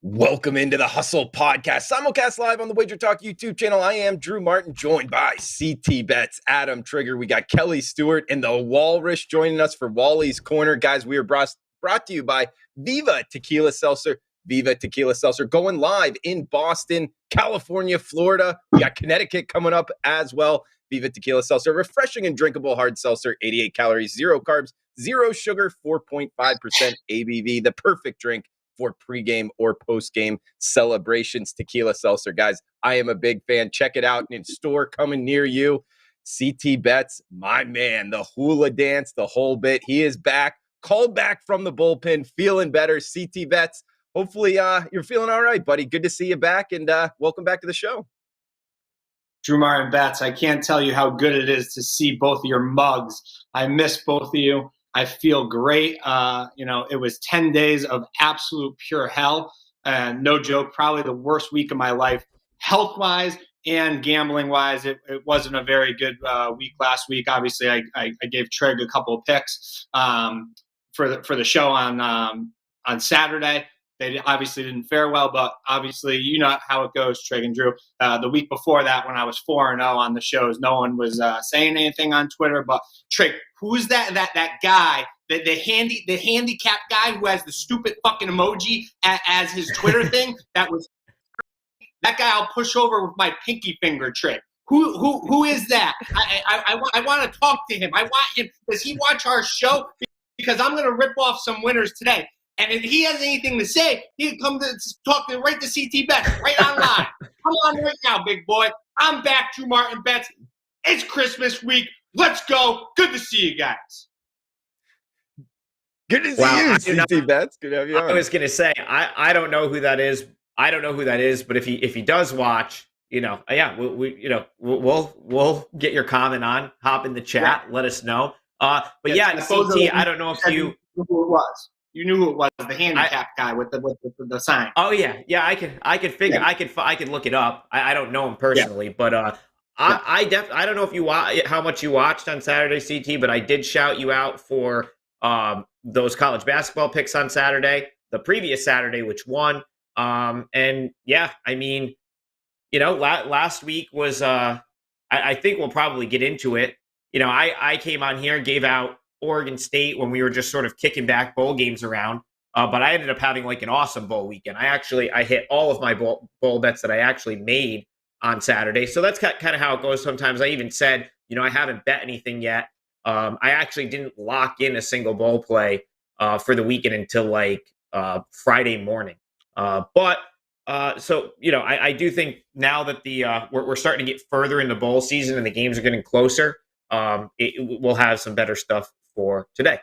Welcome into the Hustle Podcast, simulcast live on the WagerTalk YouTube channel. I am Drew Martin, joined by CT Bets, Adam Trigger. We got Kelly Stewart and the Walrus joining us for Wally's Corner. Guys, we are brought to you by Viva Seltzer. Viva Seltzer going live in Boston, California, Florida. We got Connecticut coming up as well. Viva Seltzer, refreshing and drinkable hard seltzer, 88 calories, 0 carbs, 0 sugar, 4.5% ABV, the perfect drink for pregame or postgame celebrations. Tequila Seltzer, guys, I am a big fan. Check it out in store coming near you. CT Bets, my man, the hula dance, the whole bit. He is back, called back from the bullpen, feeling better. CT Bets, hopefully you're feeling all right, buddy. Good to see you back, and welcome back to the show. Drew Martin Bets, I can't tell you how good it is to see both of your mugs. I miss both of you. I feel great. It was 10 days of absolute pure hell. And no joke, probably the worst week of my life, health-wise and gambling-wise. It wasn't a very good week last week. Obviously, I gave Trig a couple of picks for the show on Saturday. They obviously didn't fare well, but obviously you know how it goes, Trig and Drew. The week before that, when I was 4-0 on the shows, no one was saying anything on Twitter. But Trig, who's that guy, the handicapped guy who has the stupid fucking emoji as his Twitter thing? That guy I'll push over with my pinky finger, Trig. Who is that? I want to talk to him. I want him. Does he watch our show? Because I'm going to rip off some winners today. And if he has anything to say, he can come to talk to right to CT Bets, right online. Come on right now, big boy. I'm back, Drew Martin Bets. It's Christmas week. Let's go. Good to see you guys. Good to see you, CT Bets. Good to have you on. I was going to say, I don't know who that is. But if he does watch, we'll get your comment on. Hop in the chat. Yeah. Let us know. But CT, I don't know if you knew who it was. You knew who it was, the handicapped guy with the sign. Oh yeah, I can figure. Yeah. I can look it up. I don't know him personally, but I don't know if how much you watched on Saturday, CT, but I did shout you out for those college basketball picks on Saturday, the previous Saturday, which won. Last week was I think we'll probably get into it. I came on here, gave out Oregon State when we were just sort of kicking back bowl games around. But I ended up having like an awesome bowl weekend. I hit all of my bowl bets that I actually made on Saturday. So that's kind of how it goes sometimes. I even said, I haven't bet anything yet. I actually didn't lock in a single bowl play for the weekend until like Friday morning. I do think now that we're starting to get further into bowl season and the games are getting closer, we'll have some better stuff for today.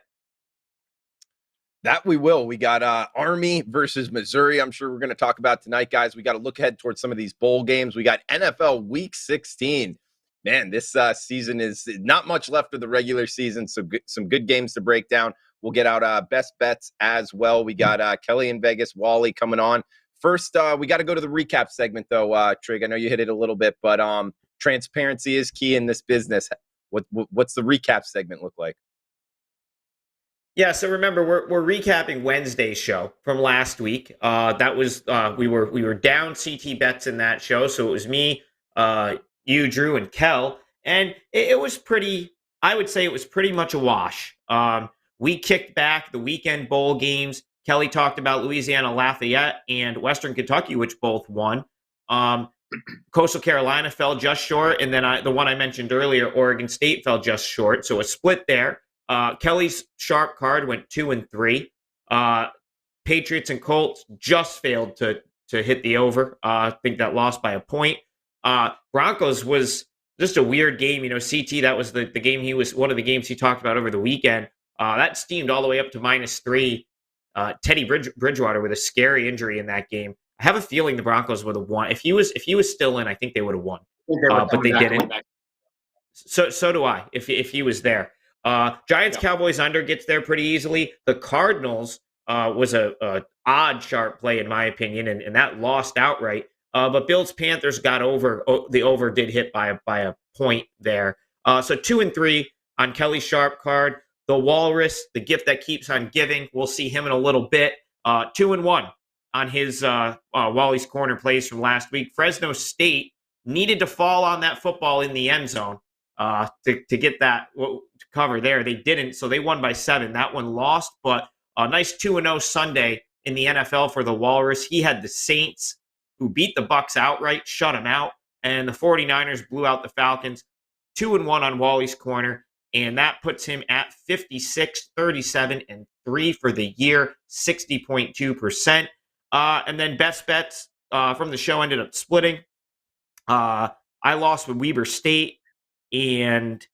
That we will. We got Army versus Missouri. I'm sure we're going to talk about tonight, guys. We got to look ahead towards some of these bowl games. We got NFL Week 16. Man, this season is not much left of the regular season, so some good games to break down. We'll get out best bets as well. We got Kelly in Vegas, Wally coming on. First, we got to go to the recap segment, though, Trig. I know you hit it a little bit, but transparency is key in this business. What's the recap segment look like? Yeah, so remember we're recapping Wednesday's show from last week. That was we were down CT Bets in that show, so it was me, you, Drew, and Kel, and it was pretty. I would say it was pretty much a wash. We kicked back the weekend bowl games. Kelly talked about Louisiana Lafayette and Western Kentucky, which both won. Coastal Carolina fell just short, and then the one I mentioned earlier, Oregon State, fell just short. So a split there. Kelly's sharp card went 2-3. Patriots and Colts just failed to hit the over. I think that lost by a point. Broncos was just a weird game. CT, that was the game one of the games he talked about over the weekend. That steamed all the way up to -3. Teddy Bridgewater with a scary injury in that game. I have a feeling the Broncos would have won. If he was still in, I think they would have won. But they didn't. So do I, if he was there. Giants Cowboys under gets there pretty easily. The Cardinals was a odd sharp play in my opinion, and that lost outright. But Bills Panthers got over. The over did hit by a point there. So 2-3 on Kelly's sharp card. The Walrus, the gift that keeps on giving. We'll see him in a little bit. 2-1 on his Wally's Corner plays from last week. Fresno State needed to fall on that football in the end zone to get that to cover there. They didn't, so they won by 7. That one lost, but a nice 2-0 Sunday in the NFL for the Walrus. He had the Saints, who beat the Bucs outright, shut them out, and the 49ers blew out the Falcons. 2-1 on Wally's Corner, and that puts him at 56, 37, and 3 for the year, 60.2%. And then best bets from the show ended up splitting. I lost with Weber State, and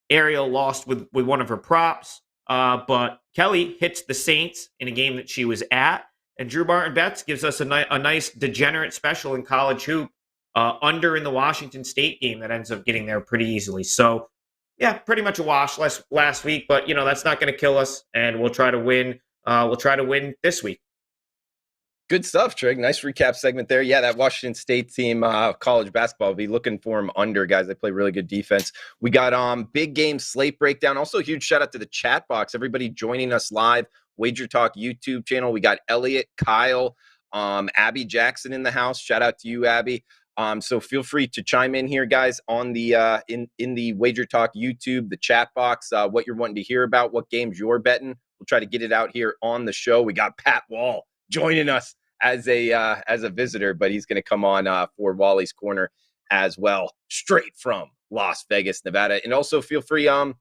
Ariel lost with one of her props. But Kelly hits the Saints in a game that she was at, and Drew Martin Bets gives us a nice degenerate special in college hoop under in the Washington State game that ends up getting there pretty easily. So, yeah, pretty much a wash last week, but that's not going to kill us, and we'll try to win. We'll try to win this week. Good stuff, Trig. Nice recap segment there. Yeah, that Washington State team, college basketball, will be looking for them under, guys. They play really good defense. We got big game slate breakdown. Also, a huge shout out to the chat box. Everybody joining us live. WagerTalk YouTube channel. We got Elliot, Kyle, Abby Jackson in the house. Shout out to you, Abby. So feel free to chime in here, guys, on the in the WagerTalk YouTube, the chat box, what you're wanting to hear about, what games you're betting. We'll try to get it out here on the show. We got Pat Wall joining us as a visitor, but he's going to come on for Wally's Corner as well, straight from Las Vegas, Nevada. And also feel free on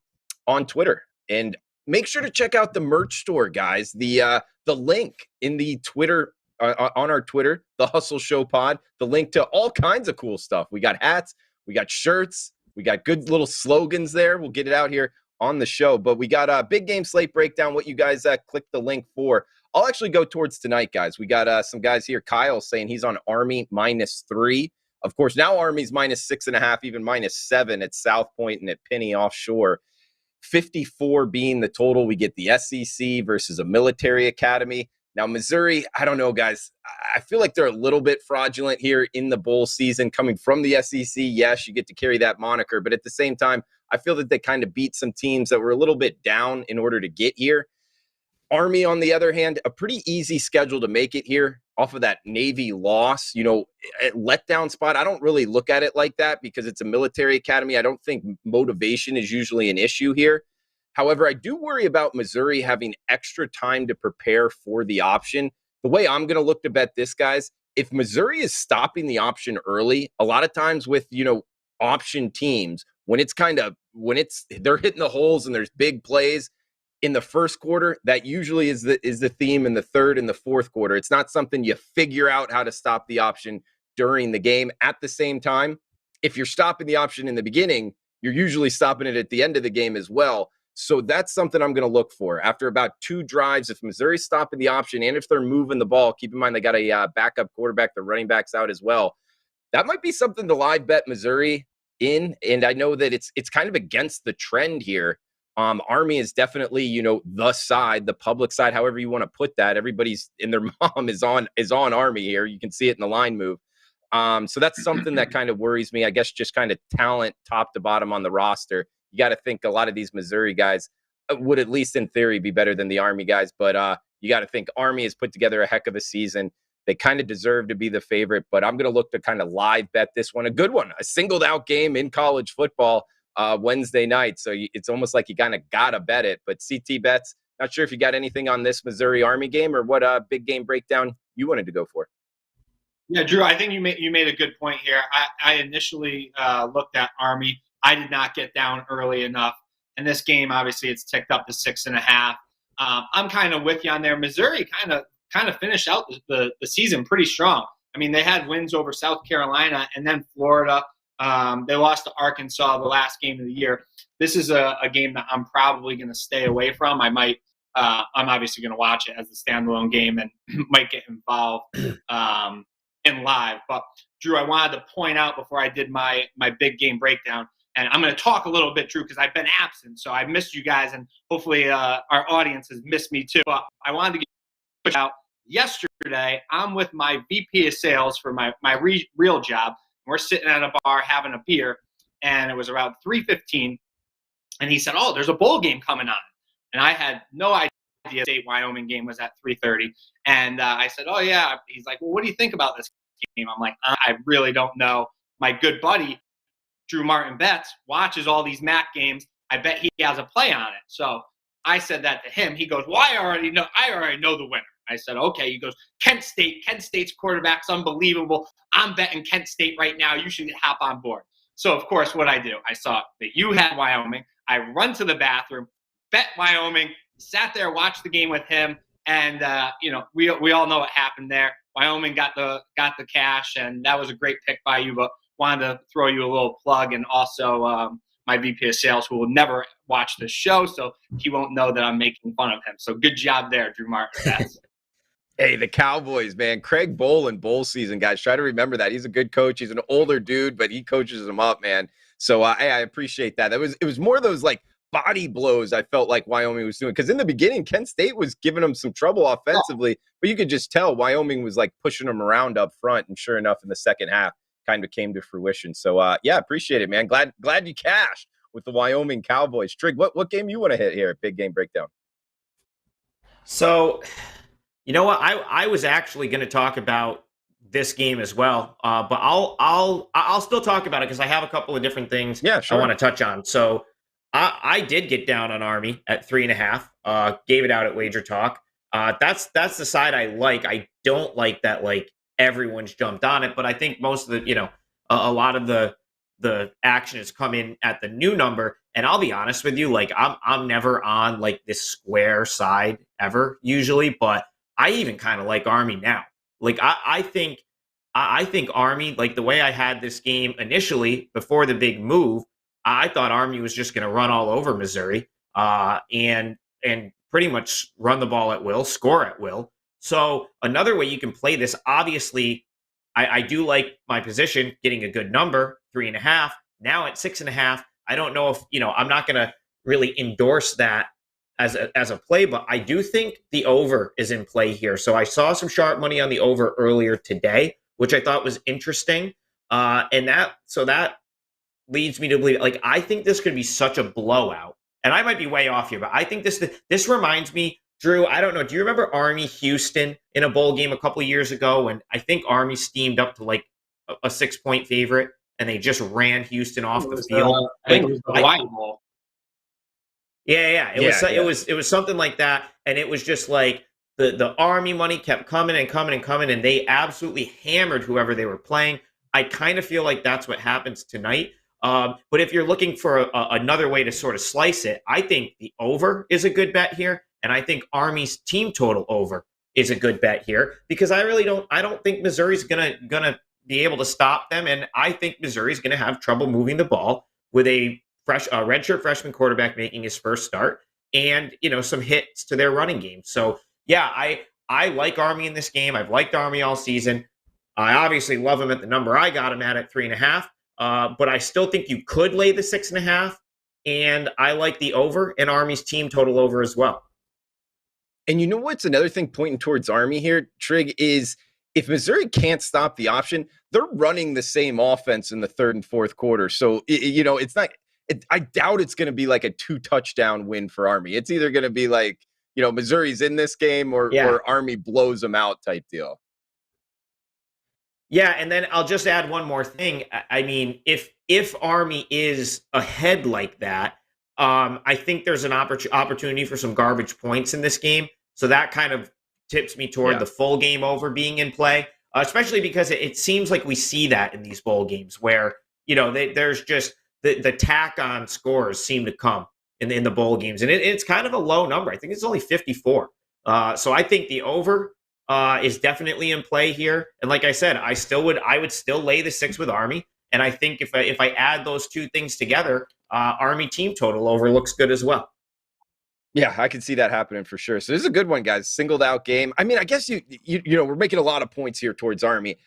Twitter, and make sure to check out the merch store, guys. The link in the Twitter on our Twitter, the Hustle Show Pod, the link to all kinds of cool stuff. We got hats, we got shirts, we got good little slogans there. We'll get it out here on the show, but we got a big game slate breakdown, what you guys click the link for. I'll actually go towards tonight, guys. We got some guys here. Kyle saying he's on Army -3. Of course, now Army's -6.5, even -7 at South Point and at Penny offshore. 54 being the total. We get the SEC versus a military academy. Now, Missouri, I don't know, guys. I feel like they're a little bit fraudulent here in the bowl season. Coming from the SEC, yes, you get to carry that moniker. But at the same time, I feel that they kind of beat some teams that were a little bit down in order to get here. Army, on the other hand, a pretty easy schedule to make it here off of that Navy loss. Letdown spot, I don't really look at it like that because it's a military academy. I don't think motivation is usually an issue here. However, I do worry about Missouri having extra time to prepare for the option. The way I'm going to look to bet this, guys, if Missouri is stopping the option early, a lot of times with, option teams, when they're hitting the holes and there's big plays in the first quarter, that usually is the theme in the third and the fourth quarter. It's not something you figure out how to stop the option during the game. At the same time, if you're stopping the option in the beginning, you're usually stopping it at the end of the game as well. So that's something I'm going to look for. After about 2 drives, if Missouri's stopping the option and if they're moving the ball, keep in mind they got a backup quarterback, the running backs out as well. That might be something to live bet Missouri in. And I know that it's kind of against the trend here. Army is definitely, the side, the public side, however you want to put that. Everybody's in their mom is on Army here. You can see it in the line move. So that's something that kind of worries me. I guess just kind of talent top to bottom on the roster. You got to think a lot of these Missouri guys would, at least in theory, be better than the Army guys. But you got to think Army has put together a heck of a season. They kind of deserve to be the favorite, but I'm going to look to kind of live bet this one. A good one, a singled out game in college football Wednesday night. So it's almost like you kind of got to bet it. But CT Bets, not sure if you got anything on this Missouri Army game or what big game breakdown you wanted to go for. Yeah, Drew, I think you made a good point here. I initially looked at Army. I did not get down early enough. And this game, obviously, it's ticked up to 6.5. I'm kind of with you on there. Missouri kind of finished out the season pretty strong. I mean, they had wins over South Carolina and then Florida. They lost to Arkansas the last game of the year. This is a game that I'm probably going to stay away from. I'm obviously going to watch it as a standalone game and might get involved in live. But Drew, I wanted to point out before I did my big game breakdown, and I'm going to talk a little bit, Drew, because I've been absent, so I missed you guys, and hopefully our audience has missed me too. But I wanted to get out yesterday. I'm with my VP of sales for my real job. We're sitting at a bar having a beer, and it was around 3:15, and he said, "Oh, there's a bowl game coming on," and I had no idea idea State Wyoming game was at 3:30, and I said, "Oh yeah." He's like, "Well, what do you think about this game?" I'm like, "I really don't know." My good buddy Drew Martin Bets watches all these MAC games. I bet he has a play on it. So I said that to him. He goes, "Well, I already know the winner." I said, "Okay." He goes, Kent State. Kent State's quarterback's unbelievable. I'm betting Kent State right now. You should hop on board." So, of course, what I do, I saw that you had Wyoming. I run to the bathroom, bet Wyoming, sat there, watched the game with him. And, we all know what happened there. Wyoming got the cash, and that was a great pick by you. But wanted to throw you a little plug, and also my VP of sales, who will never watch the show, so he won't know that I'm making fun of him. So good job there, Drew Martin. Hey, the Cowboys, man. Craig Bowl in bowl season, guys. Try to remember that. He's a good coach. He's an older dude, but he coaches them up, man. So I appreciate that. It was more of those like body blows I felt like Wyoming was doing. Because in the beginning, Kent State was giving them some trouble offensively, but you could just tell Wyoming was like pushing them around up front. And sure enough, in the second half, kind of came to fruition. So appreciate it, man. Glad you cashed with the Wyoming Cowboys. Trig, what game you want to hit here at Big Game Breakdown? So, you know what? I was actually going to talk about this game as well, but I'll still talk about it because I have a couple of different things I want to touch on. So I did get down on Army at 3.5. Gave it out at WagerTalk. That's the side I like. I don't like that like everyone's jumped on it, but I think most of the a lot of the action has come in at the new number. And I'll be honest with you, like I'm never on like this square side ever usually, but I even kind of like Army now. Like I think Army, like the way I had this game initially before the big move, I thought Army was just going to run all over Missouri and pretty much run the ball at will, score at will. So another way you can play this, obviously, I do like my position, getting a good number, 3.5. Now at 6.5, I don't know if, I'm not going to really endorse that as a play, but I do think the over is in play here. So I saw some sharp money on the over earlier today, which I thought was interesting. And that leads me to believe, like, I think this could be such a blowout. And I might be way off here, but I think this reminds me, Drew, I don't know. Do you remember Army Houston in a bowl game a couple of years ago when I think Army steamed up to like a 6-point favorite and they just ran Houston off the field? I think it was the Hawaii Bowl. Yeah. It was something like that. And it was just like the Army money kept coming and coming and coming, and they absolutely hammered whoever they were playing. I kind of feel like that's what happens tonight. But if you're looking for another way to sort of slice it, I think the over is a good bet here. And I think Army's team total over is a good bet here because I don't think Missouri's gonna be able to stop them. And I think Missouri's gonna have trouble moving the ball with a redshirt freshman quarterback making his first start and, some hits to their running game. So yeah, I like Army in this game. I've liked Army all season. I obviously love him at the number I got him at 3.5. But I still think you could lay the 6.5, and I like the over and Army's team total over as well. And you know what's another thing pointing towards Army here, Trig, is if Missouri can't stop the option, they're running the same offense in the third and fourth quarter. So, it's not – I doubt it's going to be like a 2-touchdown win for Army. It's either going to be like, Missouri's in this game or Army blows them out type deal. Yeah, and then I'll just add one more thing. I mean, if Army is ahead like that, I think there's an opportunity for some garbage points in this game. So that kind of tips me toward the full game over being in play, especially because it seems like we see that in these bowl games where, there's just the tack on scores seem to come in the bowl games. And it's kind of a low number. I think it's only 54. So I think the over is definitely in play here. And like I said, I would still lay the 6 with Army. And I think if I add those two things together, Army team total over looks good as well. Yeah, I can see that happening for sure. So this is a good one, guys. Singled out game. I mean, I guess we're making a lot of points here towards Army.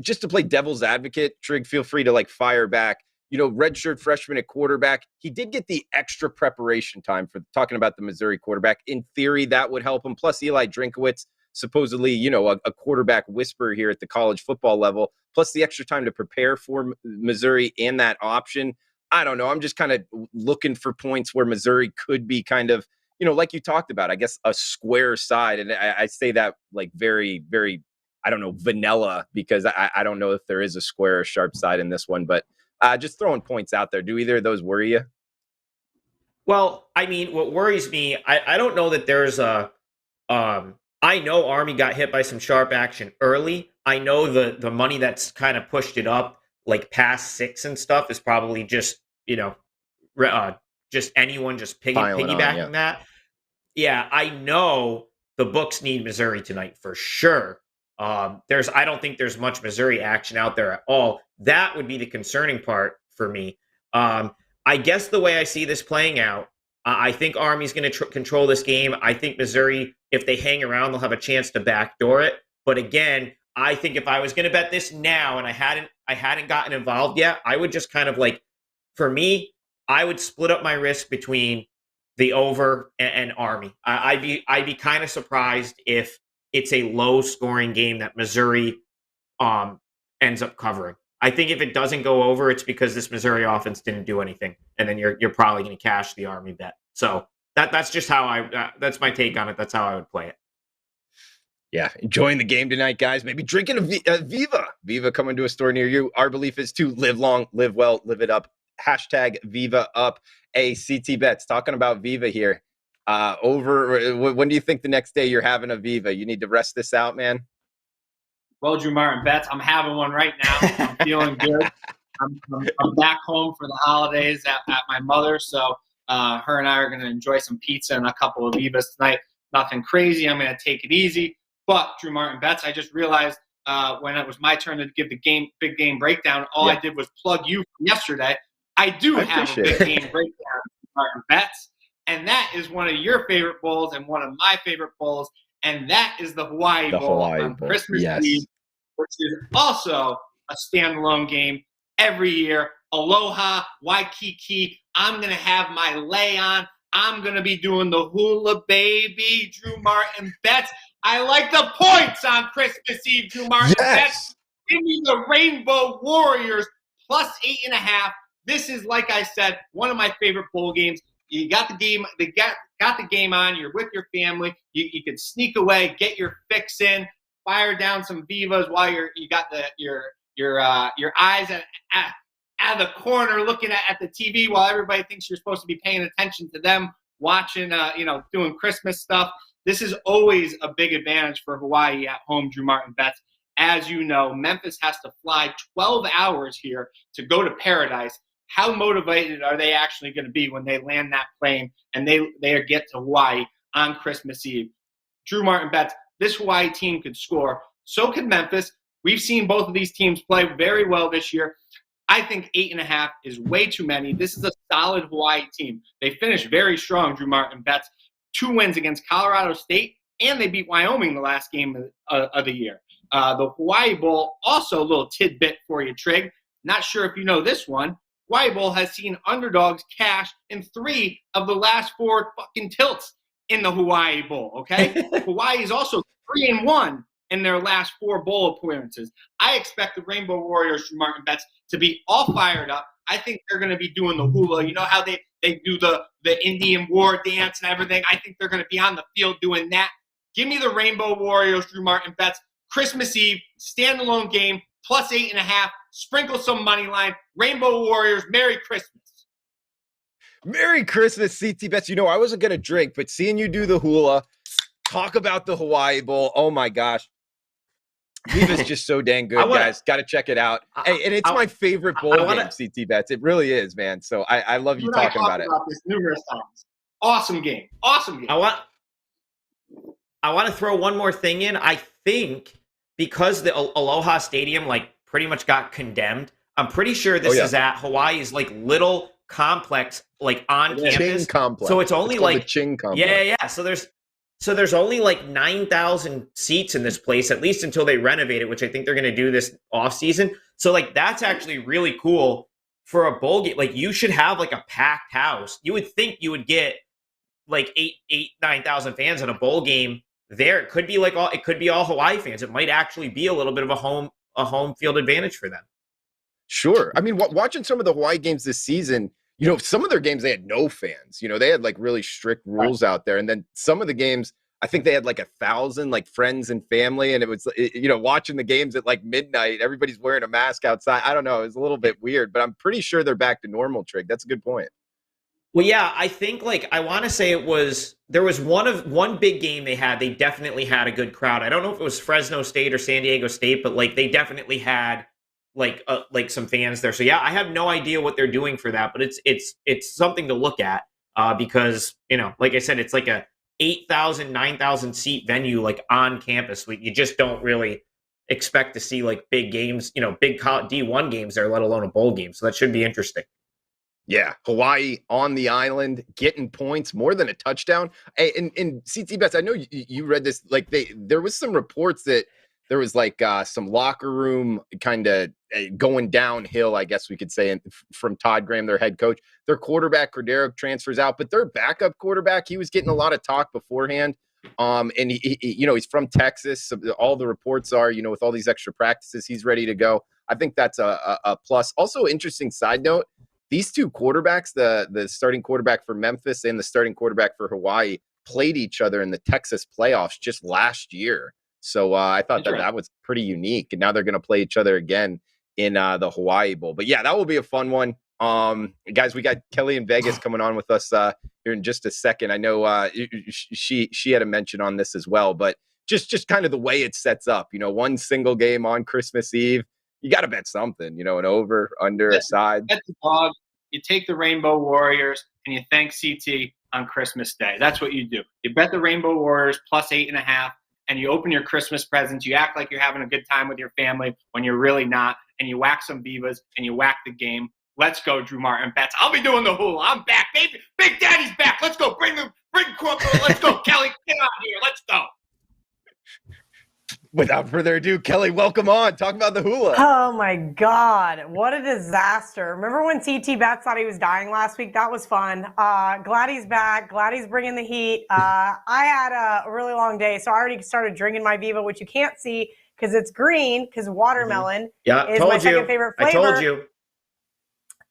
Just to play devil's advocate, Trig, feel free to fire back. Redshirt freshman at quarterback. He did get the extra preparation time for talking about the Missouri quarterback. In theory, that would help him. Plus, Eli Drinkowitz, supposedly, a quarterback whisperer here at the college football level. Plus, the extra time to prepare for Missouri and that option. I don't know. I'm just kind of looking for points where Missouri could be kind of, like you talked about, I guess a square side. And I say that like very, very, I don't know, vanilla, because I don't know if there is a square or sharp side in this one, but just throwing points out there. Do either of those worry you? Well, I mean, what worries me, I don't know that there's I know Army got hit by some sharp action early. I know the money that's kind of pushed it up, like past 6 and stuff, is probably just, just anyone just piggybacking that. Yeah, I know the books need Missouri tonight for sure. I don't think there's much Missouri action out there at all. That would be the concerning part for me. I guess the way I see this playing out, I think Army's going to control this game. I think Missouri, if they hang around, they'll have a chance to backdoor it. But again, I think if I was going to bet this now and I hadn't gotten involved yet, I would just kind of for me, I would split up my risk between the over and Army. I'd be kind of surprised if it's a low scoring game that Missouri ends up covering. I think if it doesn't go over, it's because this Missouri offense didn't do anything, and then you're probably going to cash the Army bet. So that's just how that's my take on it. That's how I would play it. Yeah, enjoying the game tonight, guys. Maybe drinking a Viva. Viva coming to a store near you. Our belief is to live long, live well, live it up. Hashtag Viva up. Hey, CT Bets, talking about Viva here. When do you think the next day you're having a Viva? You need to rest this out, man. Well, Drew Martin Bets, I'm having one right now. I'm feeling good. I'm back home for the holidays at my mother's, so her and I are going to enjoy some pizza and a couple of Vivas tonight. Nothing crazy. I'm going to take it easy. But, Drew Martin Bets, I just realized when it was my turn to give the big game breakdown, all I did was plug you from yesterday. I have a big game breakdown, Martin Bets, and that is one of your favorite bowls and one of my favorite bowls, and that is the Hawaii Bowl on Christmas Eve, which is also a standalone game every year. Aloha, Waikiki. I'm going to have my lay on. I'm going to be doing the hula baby, Drew Martin Bets. I like the points on Christmas Eve, Drew Martin Bets. Give me the Rainbow Warriors plus 8.5. This is, like I said, one of my favorite bowl games. You got the game. Got the game on. You're with your family. You can sneak away, get your fix in, fire down some Vivas while you got your eyes out of the corner looking at the TV while everybody thinks you're supposed to be paying attention to them watching, doing Christmas stuff. This is always a big advantage for Hawaii at home, Drew Martin Bets. As you know, Memphis has to fly 12 hours here to go to Paradise. How motivated are they actually going to be when they land that plane and they get to Hawaii on Christmas Eve? Drew Martin Bets, this Hawaii team could score. So could Memphis. We've seen both of these teams play very well this year. I think 8.5 is way too many. This is a solid Hawaii team. They finished very strong, Drew Martin Bets. 2 wins against Colorado State, and they beat Wyoming the last game of the year. The Hawaii Bowl, also a little tidbit for you, Trig. Not sure if you know this one. Hawaii Bowl has seen underdogs cash in 3 of the last 4 fucking tilts in the Hawaii Bowl, okay? Hawaii is also 3-1 in their last 4 bowl appearances. I expect the Rainbow Warriors, Drew Martin Bets, to be all fired up. I think they're going to be doing the hula. You know how they do the Indian war dance and everything? I think they're going to be on the field doing that. Give me the Rainbow Warriors, Drew Martin Bets. Christmas Eve, standalone game, plus 8.5. Sprinkle some money line. Rainbow Warriors, Merry Christmas. Merry Christmas, CT Bets. I wasn't going to drink, but seeing you do the hula, talk about the Hawaii Bowl. Oh, my gosh. Viva's just so dang good, guys. Got to check it out. And it's my favorite bowl game, CT Bets. It really is, man. So I love you talking about it. About this numerous times. Awesome game. Awesome game. I want to throw one more thing in. I think because the Aloha Stadium pretty much got condemned, I'm pretty sure this is at Hawaii's little complex on campus. Ching complex. So it's only the Ching complex. Yeah. So there's only 9,000 seats in this place, at least until they renovate it, which I think they're going to do this off season. So that's actually really cool for a bowl game. You should have a packed house. You would think you would get 9,000 fans in a bowl game there. It could be all Hawaii fans. It might actually be a little bit of a home field advantage for them. Sure. I mean, watching some of the Hawaii games this season, some of their games, they had no fans. They had like really strict rules out there. And then some of the games, I think they had like 1,000 like friends and family. And it was, watching the games at like midnight, everybody's wearing a mask outside. I don't know. It was a little bit weird, but I'm pretty sure they're back to normal, Trig. That's a good point. Well, yeah, I think I want to say there was one big game they had. They definitely had a good crowd. I don't know if it was Fresno State or San Diego State, but they definitely had some fans there. So yeah, I have no idea what they're doing for that, but it's something to look at because like I said, it's like a 8,000, 9,000 seat venue on campus. You just don't really expect to see big games, big D1 games there, let alone a bowl game. So that should be interesting. Yeah, Hawaii on the island, getting points, more than a touchdown. Hey, in CT Bets, I know you read this. There was some reports that there was some locker room kind of going downhill, I guess we could say, from Todd Graham, their head coach. Their quarterback, Cordero, transfers out, but their backup quarterback, he was getting a lot of talk beforehand. And he's from Texas. So all the reports are, with all these extra practices, he's ready to go. I think that's a plus. Also, interesting side note. These two quarterbacks, the starting quarterback for Memphis and the starting quarterback for Hawaii, played each other in the Texas playoffs just last year. So I thought that was pretty unique. And now they're going to play each other again in the Hawaii Bowl. But yeah, that will be a fun one. Guys, we got Kelly in Vegas coming on with us here in just a second. I know she had a mention on this as well, but just kind of the way it sets up, one single game on Christmas Eve. You got to bet something, an over, under, a side. Bet the dog. You take the Rainbow Warriors and you thank CT on Christmas Day. That's what you do. You bet the Rainbow Warriors plus 8.5, and you open your Christmas presents. You act like you're having a good time with your family when you're really not, and you whack some Vivas and you whack the game. Let's go, Drew Martin Bets. I'll be doing the hula. I'm back, baby. Big Daddy's back. Let's go. Bring Corporal. Let's go, Kelly. Get out here. Let's go. Without further ado, Kelly, welcome on. Talk about the hula. Oh, my God. What a disaster. Remember when CT Bets thought he was dying last week? That was fun. Glad he's back. Glad he's bringing the heat. I had a really long day, so I already started drinking my Viva, which you can't see because it's green, because watermelon is my second favorite flavor. I told you.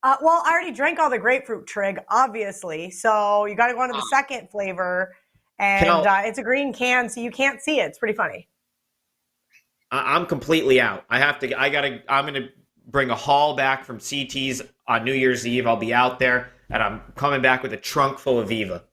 Well, I already drank all the grapefruit, Trig, obviously. So you got to go on to the second flavor. And it's a green can, so you can't see it. It's pretty funny. I'm completely out. I'm going to bring a haul back from CT's on New Year's Eve. I'll be out there, and I'm coming back with a trunk full of Viva.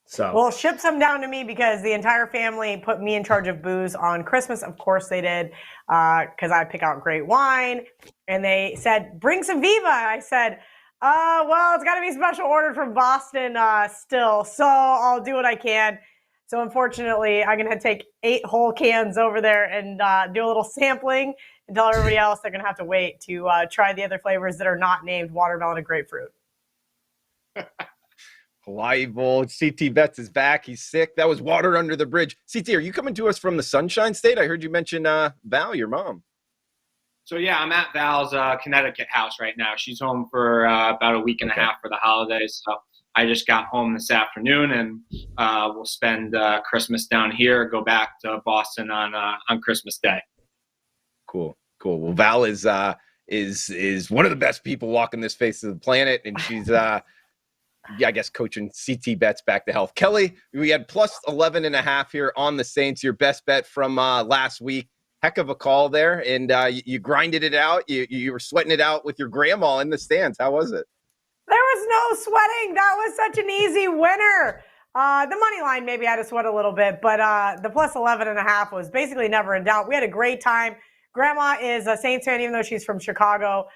So, well, ship some down to me because the entire family put me in charge of booze on Christmas. Of course they did, because I pick out great wine. And they said, bring some Viva. I said, well, it's got to be special ordered from Boston still, so I'll do what I can. So unfortunately, I'm going to take 8 whole cans over there and do a little sampling and tell everybody else they're going to have to wait to try the other flavors that are not named watermelon and grapefruit. Hawaii Bowl. CT Bets is back. He's sick. That was water under the bridge. CT, are you coming to us from the Sunshine State? I heard you mention Val, your mom. So, yeah, I'm at Val's Connecticut house right now. She's home for about a week and a half for the holidays. So I just got home this afternoon, and we'll spend Christmas down here, go back to Boston on Christmas Day. Cool. Well, Val is one of the best people walking this face of the planet, and she's I guess coaching CT Bets back to health. Kelly, we had plus 11.5 here on the Saints. Your best bet from last week. Heck of a call there, and you grinded it out. You were sweating it out with your grandma in the stands. How was it? There was no sweating. That was such an easy winner. The money line maybe had to sweat a little bit, but the plus 11.5 was basically never in doubt. We had a great time. Grandma is a Saints fan, even though she's from Chicago,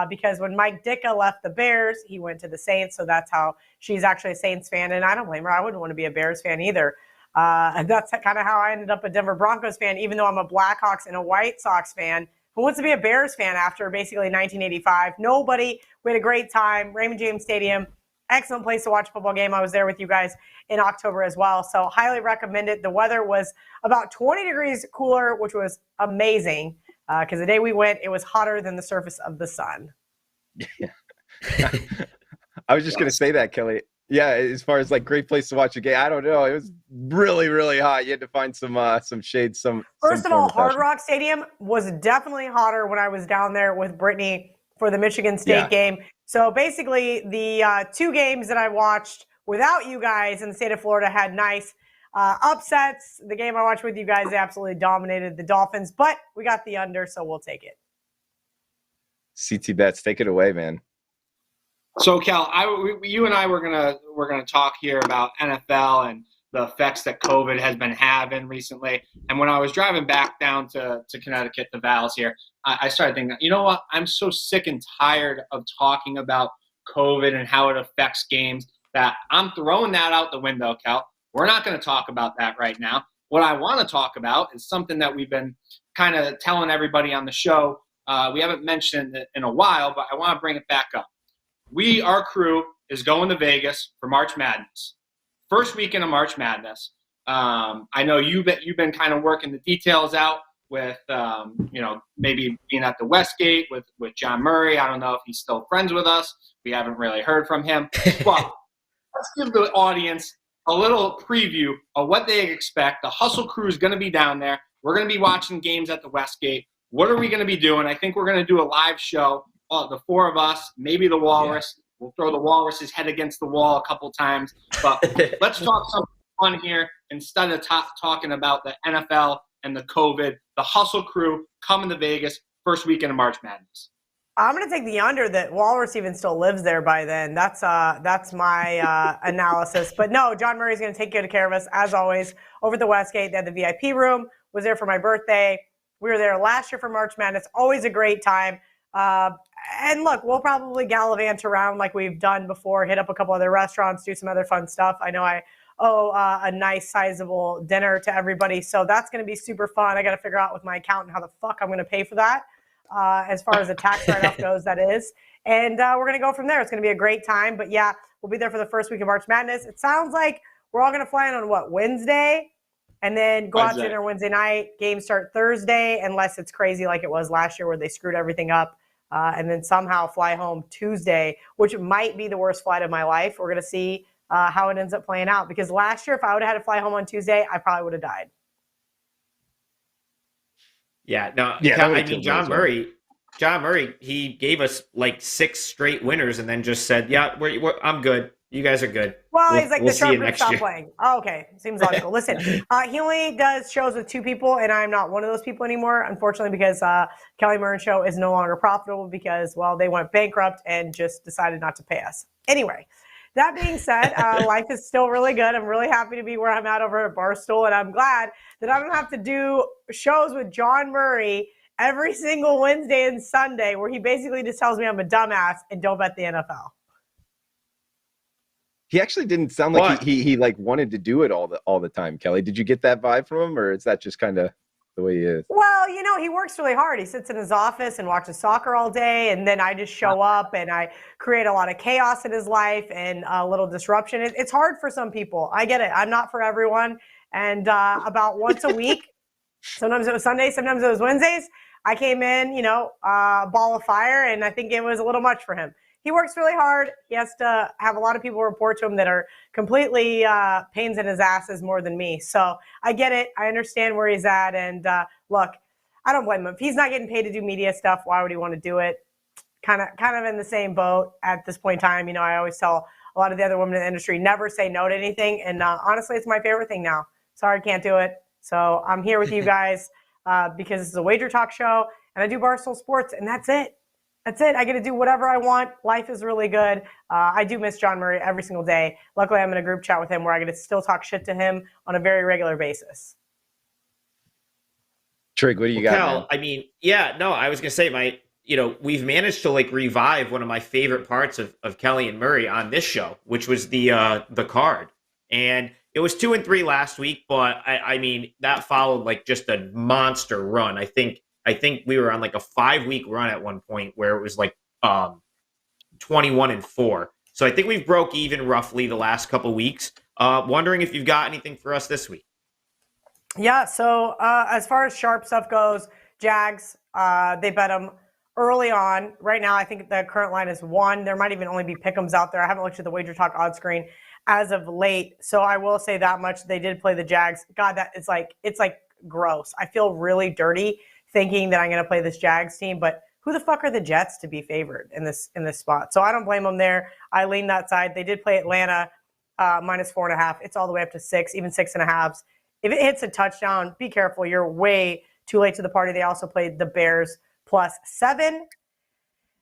because when Mike Ditka left the Bears, he went to the Saints. So that's how she's actually a Saints fan, and I don't blame her. I wouldn't want to be a Bears fan either. And that's kind of how I ended up a Denver Broncos fan, even though I'm a Blackhawks and a White Sox fan. Who wants to be a Bears fan after basically 1985? Nobody. We had a great time. Raymond James Stadium, excellent place to watch a football game. I was there with you guys in October as well, so highly recommend it. The weather was about 20 degrees cooler, which was amazing because the day we went, it was hotter than the surface of the sun. Yeah. I was just going to say that, Kelly. Yeah, as far as great place to watch a game, I don't know. It was really, really hot. You had to find some shade. First of all, Hard Rock Stadium was definitely hotter when I was down there with Brittany for the Michigan State game. So basically, the 2 games that I watched without you guys in the state of Florida had nice upsets. The game I watched with you guys absolutely dominated the Dolphins, but we got the under, so we'll take it. CT Bets, take it away, man. So, Cal, you and I were gonna talk here about NFL and the effects that COVID has been having recently. And when I was driving back down to Connecticut, the Vals here, I started thinking, you know what? I'm so sick and tired of talking about COVID and how it affects games that I'm throwing that out the window, Cal. We're not going to talk about that right now. What I want to talk about is something that we've been kind of telling everybody on the show. We haven't mentioned it in a while, but I want to bring it back up. Our crew is going to Vegas for March Madness. First weekend of March Madness. I know you've been kind of working the details out with, maybe being at the Westgate with John Murray. I don't know if he's still friends with us. We haven't really heard from him. But let's give the audience a little preview of what they expect. The Hustle crew is going to be down there. We're going to be watching games at the Westgate. What are we going to be doing? I think we're going to do a live show. The 4 of us, maybe the Walrus. Yeah. We'll throw the Walrus's head against the wall a couple times. But let's talk something fun here instead of talking about the NFL and the COVID. The Hustle crew coming to Vegas first weekend of March Madness. I'm going to take the under that Walrus even still lives there by then. That's my analysis. But no, John Murray's going to take good care of us, as always, over at the Westgate. They had the VIP room, was there for my birthday. We were there last year for March Madness. Always a great time. And look, we'll probably gallivant around like we've done before, hit up a couple other restaurants, do some other fun stuff. I know I owe a nice sizable dinner to everybody, so that's going to be super fun. I got to figure out with my accountant how the fuck I'm going to pay for that. As far as the tax write-off goes, that is. And we're going to go from there. It's going to be a great time. But yeah, we'll be there for the first week of March Madness. It sounds like we're all going to fly in on Wednesday? And then go out to dinner Wednesday night. Games start Thursday, unless it's crazy like it was last year where they screwed everything up. And then somehow fly home Tuesday, which might be the worst flight of my life. We're going to see how it ends up playing out. Because last year, if I would have had to fly home on Tuesday, I probably would have died. Yeah, no. Yeah, I mean, John Murray, he gave us like 6 straight winners and then just said, "Yeah, I'm good. You guys are good." Well, he's like, the sharp group stop playing. Oh, okay. Seems logical. Listen, he only does shows with 2 people, and I'm not one of those people anymore, unfortunately, because Kelly Murray's show is no longer profitable because, well, they went bankrupt and just decided not to pay us. Anyway, that being said, life is still really good. I'm really happy to be where I'm at over at Barstool, and I'm glad that I don't have to do shows with John Murray every single Wednesday and Sunday where he basically just tells me I'm a dumbass and don't bet the NFL. He actually didn't sound like he like wanted to do it all the time, Kelly. Did you get that vibe from him, or is that just kind of the way he is? Well, he works really hard. He sits in his office and watches soccer all day, and then I just show up and I create a lot of chaos in his life and a little disruption. It's hard for some people. I get it. I'm not for everyone. And about once a week, sometimes it was Sundays, sometimes it was Wednesdays, I came in, a ball of fire, and I think it was a little much for him. He works really hard. He has to have a lot of people report to him that are completely pains in his asses more than me. So I get it. I understand where he's at. And look, I don't blame him. If he's not getting paid to do media stuff, why would he want to do it? Kind of in the same boat at this point in time. I always tell a lot of the other women in the industry, never say no to anything. And honestly, it's my favorite thing now. Sorry, I can't do it. So I'm here with you guys because this is a Wager Talk show, and I do Barstool Sports, and that's it. That's it. I get to do whatever I want. Life is really good. I do miss John Murray every single day. Luckily, I'm in a group chat with him where I get to still talk shit to him on a very regular basis. Trig, what do you got? Cal, I mean, I was going to say we've managed to like revive one of my favorite parts of Kelly and Murray on this show, which was the card. And it was 2-3 last week, but I mean, that followed like just a monster run. I think we were on like a 5-week run at one point where it was like 21-4. So I think we've broke even roughly the last couple weeks. Wondering if you've got anything for us this week. Yeah. So as far as sharp stuff goes, Jags, they bet them early on. Right now, I think the current line is 1. There might even only be pick'ems out there. I haven't looked at the Wager Talk odds screen as of late. So I will say that much. They did play the Jags. God, it's like gross. I feel really dirty thinking that I'm going to play this Jags team, but who the fuck are the Jets to be favored in this spot? So I don't blame them there. I lean that side. They did play Atlanta -4.5. It's all the way up to 6, even 6.5. If it hits a touchdown, be careful. You're way too late to the party. They also played the Bears +7.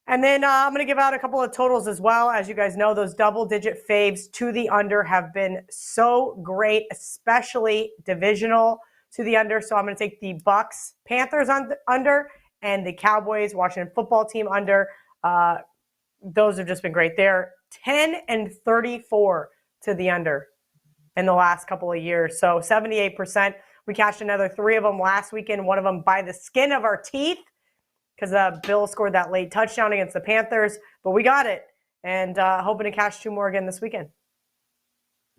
And then I'm going to give out a couple of totals as well. As you guys know, those double-digit faves to the under have been so great, especially divisional to the under. So I'm going to take the Bucks, Panthers on under, and the Cowboys, Washington football team under. Those have just been great. They're 10-34 to the under in the last couple of years. So 78%. We cashed another 3 of them last weekend, one of them by the skin of our teeth, because Bills scored that late touchdown against the Panthers, but we got it, and hoping to cash 2 more again this weekend.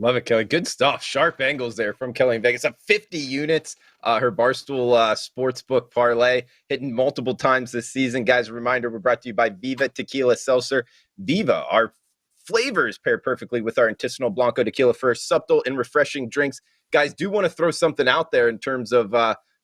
Love it, Kelly. Good stuff. Sharp angles there from Kelly in Vegas. Up 50 units. Her Barstool Sportsbook parlay hitting multiple times this season. Guys, a reminder, we're brought to you by Viva Tequila Seltzer. Viva, our flavors pair perfectly with our Artisanal Blanco Tequila for subtle and refreshing drinks. Guys, do want to throw something out there in terms of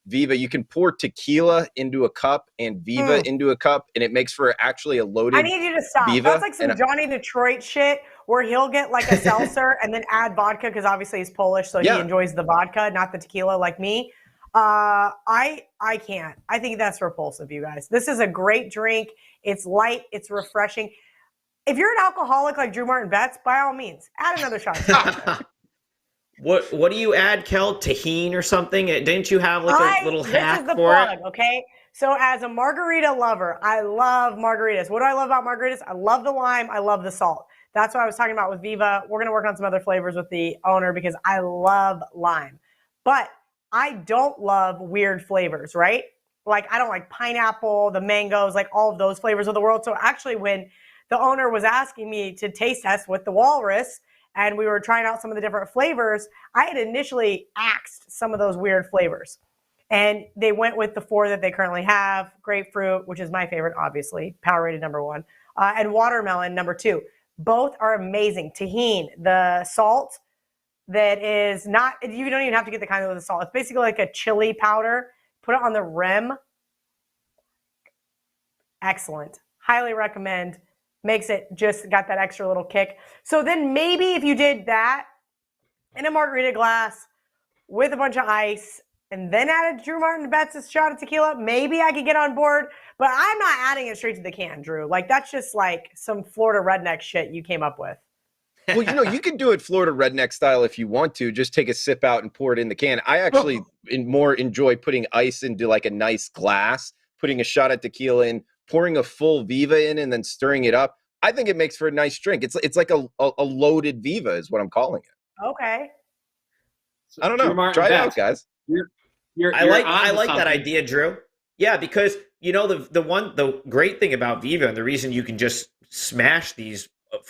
Viva. You can pour tequila into a cup and Viva into a cup, and it makes for actually a loaded I need you to stop. Viva. That's like some Johnny Detroit shit where he'll get like a seltzer and then add vodka because obviously he's Polish, so he enjoys the vodka, not the tequila like me. I can't. I think that's repulsive, you guys. This is a great drink. It's light. It's refreshing. If you're an alcoholic like Drew Martin Bets, by all means, add another shot. What do you add, Kel? Tahini or something? Didn't you have like a little hack This is the for plug, it? okay? So as a margarita lover, I love margaritas. What do I love about margaritas? I love the lime. I love the salt. That's what I was talking about with Viva. We're going to work on some other flavors with the owner because I love lime. But I don't love weird flavors, right? Like I don't like pineapple, the mangoes, like all of those flavors of the world. So actually when the owner was asking me to taste test with the Walrus, and we were trying out some of the different flavors, I had initially axed some of those weird flavors. And they went with the 4 that they currently have: grapefruit, which is my favorite, obviously, power rated #1, and watermelon #2. Both are amazing. Tahini, the salt that is not, you don't even have to get the kind with the salt. It's basically like a chili powder. Put it on the rim. Excellent. Highly recommend. Makes it just got that extra little kick. So then maybe if you did that in a margarita glass with a bunch of ice and then added Drew Martin Bets' shot of tequila, maybe I could get on board. But I'm not adding it straight to the can, Drew. Like that's just like some Florida redneck shit you came up with. Well, you can do it Florida redneck style if you want to. Just take a sip out and pour it in the can. I actually more enjoy putting ice into like a nice glass, putting a shot of tequila in, pouring a full Viva in, and then stirring it up. I think it makes for a nice drink. It's like a loaded Viva is what I'm calling it. Okay. I don't know. Try it out, guys. I like that idea, Drew. Yeah, because the great thing about Viva and the reason you can just smash these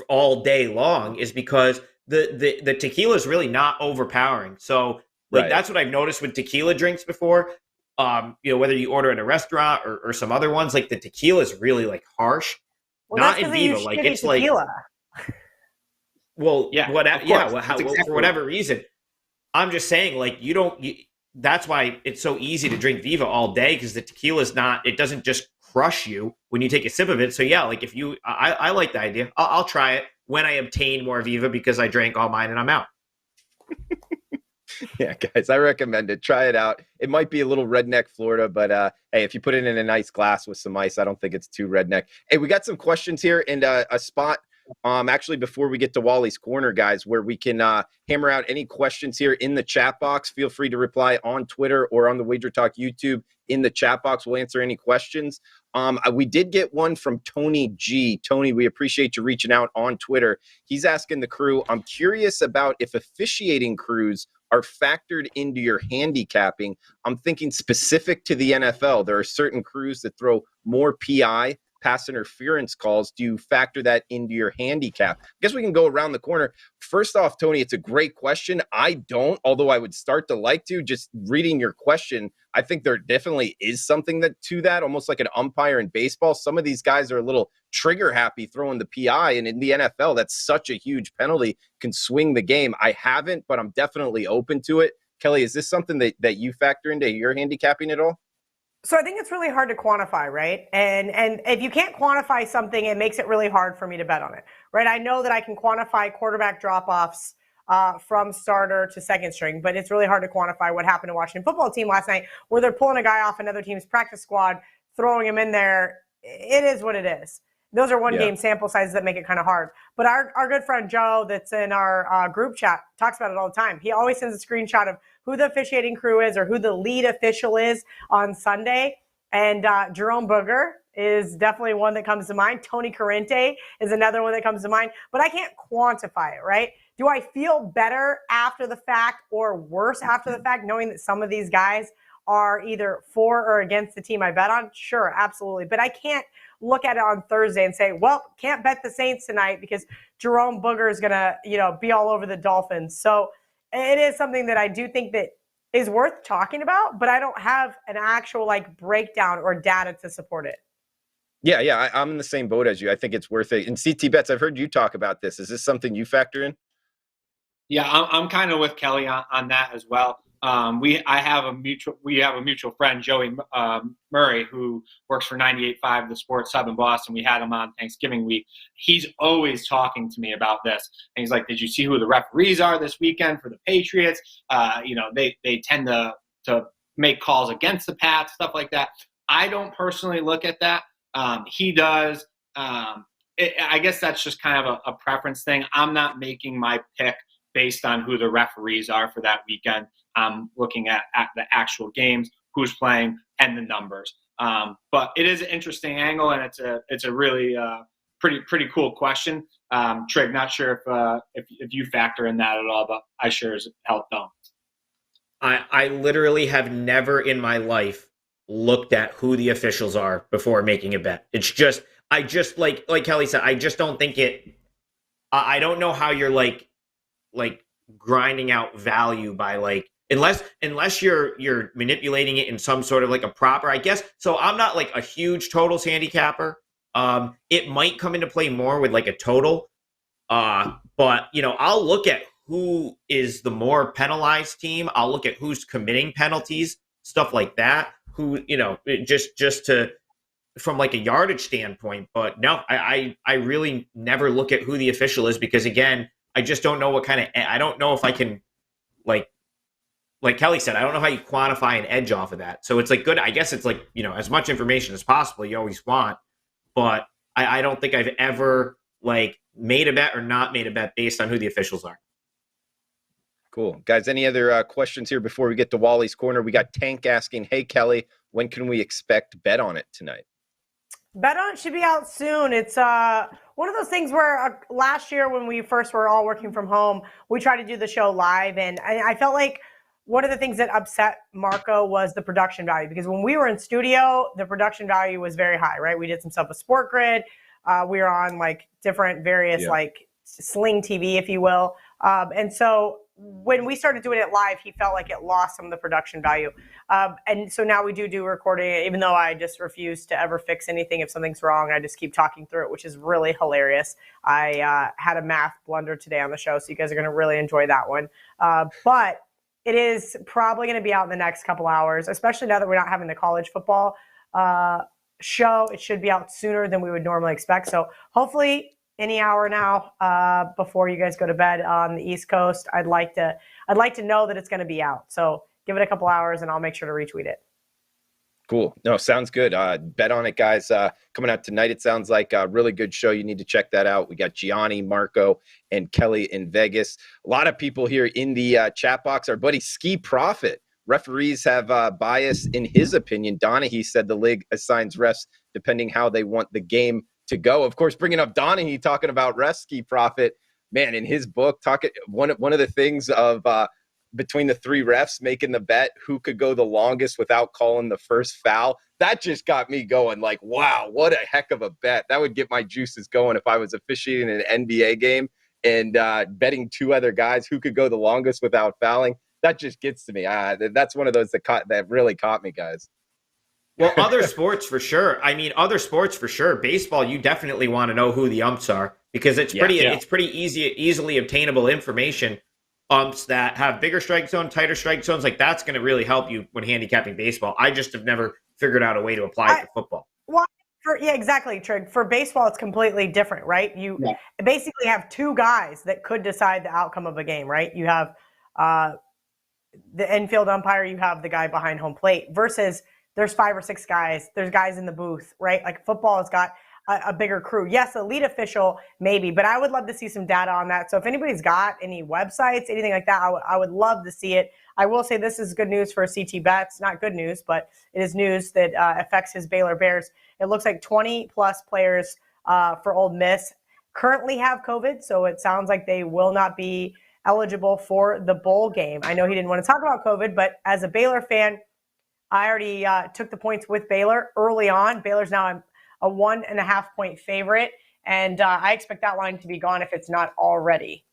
all day long is because the tequila is really not overpowering. So that's what I've noticed with tequila drinks before. Whether you order at a restaurant or some other ones, like the tequila is really like harsh. Well, not in Viva, like it's tequila. For whatever reason. I'm just saying, like that's why it's so easy to drink Viva all day because the tequila is it doesn't just crush you when you take a sip of it. So yeah, like if I like the idea. I'll try it when I obtain more Viva because I drank all mine and I'm out. Yeah, guys, I recommend it. Try it out. It might be a little redneck Florida, but hey, if you put it in a nice glass with some ice, I don't think it's too redneck. Hey, we got some questions here and a spot actually before we get to Wally's Corner, guys, where we can hammer out any questions here in the chat box. Feel free to reply on Twitter or on the WagerTalk YouTube in the chat box. We'll answer any questions. We did get one from Tony G. Tony, we appreciate you reaching out on Twitter. He's asking the crew, I'm curious about if officiating crews are factored into your handicapping. I'm thinking specific to the NFL. There are certain crews that throw more PI, pass interference calls. Do you factor that into your handicap? I guess we can go around the corner. First off, Tony, it's a great question. I don't, although I would start to like to. Just reading your question, I think there definitely is something to that, almost like an umpire in baseball. Some of these guys are a little trigger happy throwing the PI, and in the NFL, that's such a huge penalty, can swing the game. I haven't, but I'm definitely open to it. Kelly, is this something that you factor into your handicapping at all? So I think it's really hard to quantify, right? And if you can't quantify something, it makes it really hard for me to bet on it, right? I know that I can quantify quarterback drop-offs from starter to second string, but it's really hard to quantify what happened to Washington football team last night, where they're pulling a guy off another team's practice squad, throwing him in there. It is what it is. Those are one-game sample sizes that make it kind of hard. But our good friend Joe that's in our group chat talks about it all the time. He always sends a screenshot of who the officiating crew is or who the lead official is on Sunday. And Jerome Booger is definitely one that comes to mind. Tony Corrente is another one that comes to mind. But I can't quantify it, right? Do I feel better after the fact or worse after the fact, knowing that some of these guys are either for or against the team I bet on? Sure, absolutely. But I can't look at it on Thursday and say, well, can't bet the Saints tonight because Jerome Booger is going to, be all over the Dolphins. So it is something that I do think that is worth talking about, but I don't have an actual breakdown or data to support it. Yeah. I'm in the same boat as you. I think it's worth it. And CT Bets, I've heard you talk about this. Is this something you factor in? Yeah, I'm kind of with Kelly on that as well. We have a mutual friend, Joey Murray, who works for 98.5, the Sports Hub in Boston. We had him on Thanksgiving week. He's always talking to me about this, and he's like, "Did you see who the referees are this weekend for the Patriots? They tend to make calls against the Pats, stuff like that." I don't personally look at that. He does. I guess that's just kind of a preference thing. I'm not making my pick based on who the referees are for that weekend. I'm looking at the actual games, who's playing, and the numbers. But it is an interesting angle, and it's a really pretty cool question. Trig, not sure if you factor in that at all, but I sure as hell don't. I literally have never in my life looked at who the officials are before making a bet. It's just I just like Kelly said, I just don't think it. I don't know how you're like grinding out value by unless you're manipulating it in some sort of a proper, I guess. So I'm not a huge totals handicapper. It might come into play more with a total. But I'll look at who is the more penalized team. I'll look at who's committing penalties, stuff like that. Who, just to from a yardage standpoint. But no, I really never look at who the official is because again, I just don't know I don't know if I can, like Kelly said, I don't know how you quantify an edge off of that. So it's good. I guess it's as much information as possible you always want. But I don't think I've ever made a bet or not made a bet based on who the officials are. Cool. Guys, any other questions here before we get to Wally's Corner? We got Tank asking, hey, Kelly, when can we expect Bet On It tonight? Bet On It should be out soon. It's one of those things where last year when we first were all working from home, we tried to do the show live. And I felt like one of the things that upset Marco was the production value. Because when we were in studio, the production value was very high, right? We did some stuff with Sport Grid. We were on different various Sling TV, if you will. And so when we started doing it live, he felt like it lost some of the production value. And so now we do recording it, even though I just refuse to ever fix anything. If something's wrong, I just keep talking through it, which is really hilarious. I had a math blunder today on the show, so you guys are going to really enjoy that one. But it is probably going to be out in the next couple hours, especially now that we're not having the college football show. It should be out sooner than we would normally expect. So hopefully any hour now before you guys go to bed on the East Coast. I'd like to know that it's going to be out. So give it a couple hours and I'll make sure to retweet it. Cool. No, sounds good. Bet on it, guys. Coming out tonight, it sounds like a really good show. You need to check that out. We got Gianni, Marco, and Kelly in Vegas. A lot of people here in the chat box. Our buddy Ski Profit. Referees have bias in his opinion. Donahue said the league assigns refs depending how they want the game to go. Of course, bringing up Donahue, talking about refs, Ski Profit. Man, in his book, one of the things of between the three refs making the bet who could go the longest without calling the first foul, that just got me going wow, what a heck of a bet. That would get my juices going if I was officiating an NBA game and betting two other guys who could go the longest without fouling. That just gets to me. That's one of those that really caught me, guys. Well, other sports for sure. Baseball, you definitely want to know who the umps are because it's pretty easily obtainable information. Umps that have bigger strike zone, tighter strike zones, that's going to really help you when handicapping baseball. I just have never figured out a way to apply it to football. Well, yeah, exactly, Trig. For baseball, it's completely different, right? You basically have two guys that could decide the outcome of a game, right? You have the infield umpire, you have the guy behind home plate, versus there's 5 or 6 guys. There's guys in the booth, right? Like football has got a bigger crew. Yes, a lead official maybe, but I would love to see some data on that. So if anybody's got any websites, anything like that, I would love to see it. I will say this is good news for CT Bets. Not good news, but it is news that affects his Baylor Bears. It looks like 20-plus players for Ole Miss currently have COVID, so it sounds like they will not be eligible for the bowl game. I know he didn't want to talk about COVID, but as a Baylor fan, I already took the points with Baylor early on. Baylor's now a 1.5-point favorite, and I expect that line to be gone if it's not already.